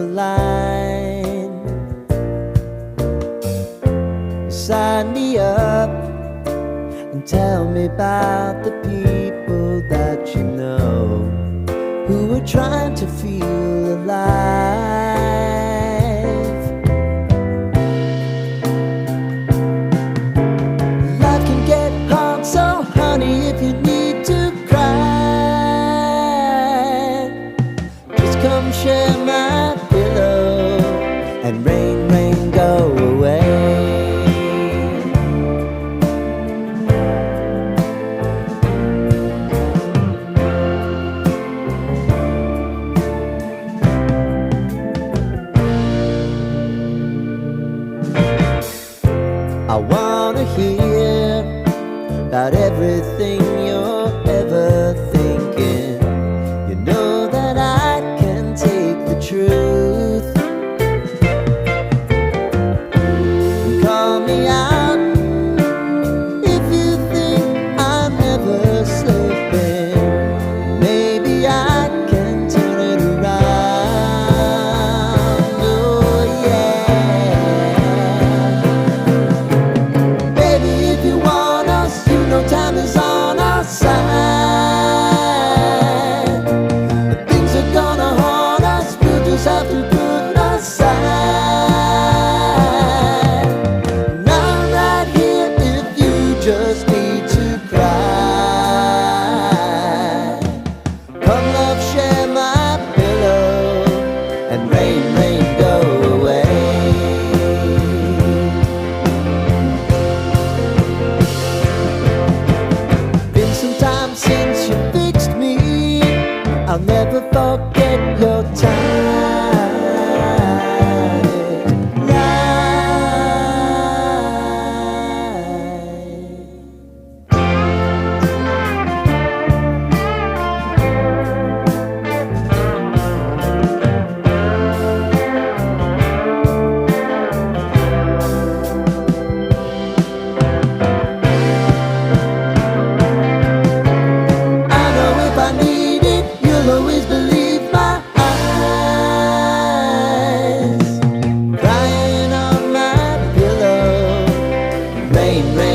a line. Sign me up and tell me about the people that you know who are trying to feel alive. Life can get hard, so honey, if you need to cry, just come share my pillow and rain, rain, go away. I wanna hear about everything you're ever thinking. You know that I can take the truth. And call me out if you think I'm never slipping. Maybe I can turn it around. Oh yeah. If you want us, you know time is on our side. Things are gonna haunt us, we'll just have to put aside. And I'm right here if you just need to cry. Come love, share my pillow and rain, rain, go away. Since you fixed me, I'll never forget your time. Always believe my eyes, crying on my pillow, rain, rain.